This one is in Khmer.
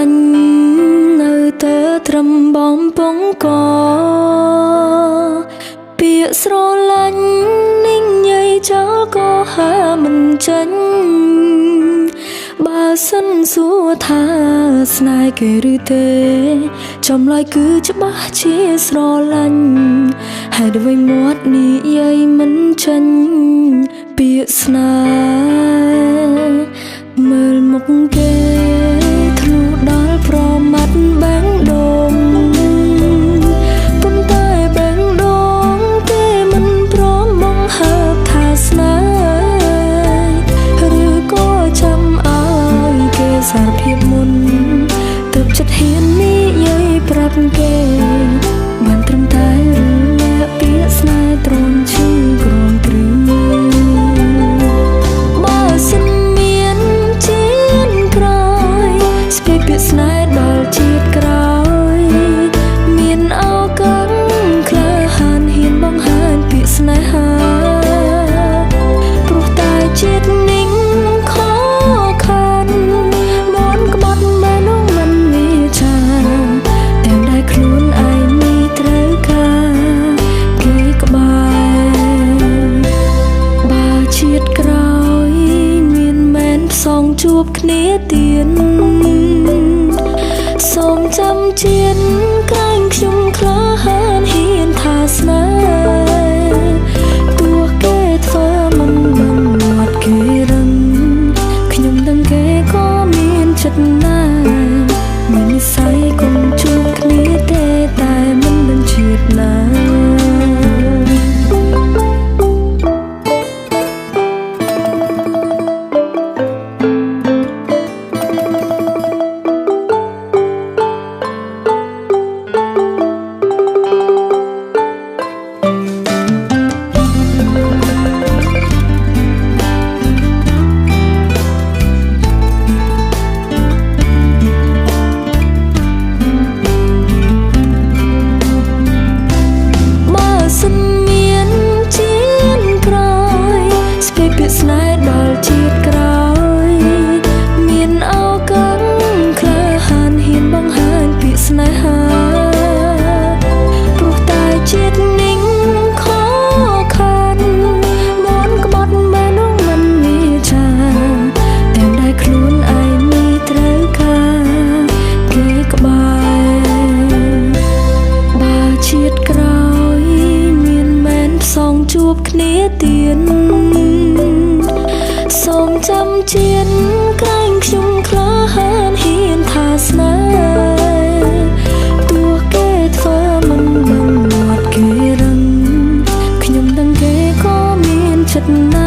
ញនៅតែត្រឹមបំពង់កពាក្យស្រឡាញ់និងញ៉ៃចោលក៏ហាមិនចាញ់បើសិនសួរថាស្នេហ៍គេឬទេចម្លើយគឺច្បាស់ជាស្រឡាញ់ហេតុអ្វីមាត់និយាយមិនចាញ់ពាក្យស្នេហ៍មើលមុខគេធ្លុះដល់ប្រមាត់បែងដូងប៉ុន្តែបែងដូងគេមិនព្រមមកហើបថាស្នេហ៍ឬក៏ចាំឲ្យគេសារភាពមុនទើបចិត្តហ៊ាននិយាយប្រាប់គេបានត្រឹមតែរលាកពាក្យស្នេហ៍ទ្រាំឈឺក្រំទ្រឹងបើសិនមានជាតិក្រោយស្ពាយពាក្យស្នេហ៍ដល់ជាតិក្រោយមានឱកាសក្លាហានហ៊ានបង្ហាញពាក្យស្នេហាព្រោះតែជាតិនិងខខានមនក្បត់មែននោះមិនមានចាទាំងដែលខ្លួនឯងមានត្រូវការគេក្បែរបើជាតិក្រោយមានមែនផ្សងជួបគ្នាទៀតសូមចាំជាតិក្រែងខ្ញុំក្លាហានហ៊ានថាស្នេហ៍ទោះគេធ្វើមិនមាត់គេរឹងខ្ញុំដឹងគេក៏មានចិត្តណាមាននិស្ស័យកុំជួបគ្នាទេតែមិនដឹងជាតិណាស្នេហ៍ដល់ជាតិក្រោយមានឱកាសក្លាហានហ៊ានបង្ហាញពាក្យស្នេហាព្រោះតែជាតិនិងខខានមនក្បត់មែននោះមិនមានចាទាំងដែលខ្លួនឯងមានត្រូវការគេក្បែរបើជាតិក្រោយមានមែនផ្សងជួបគ្នាទៀតសូមចាំជាតិក្រែងខ្ញុំក្លាហានហ៊ានថាស្នេហ៍ទោះគេធ្វើមិនមាត់គេរឹងខ្ញុំដឹងគេក៏មានចិត្តណា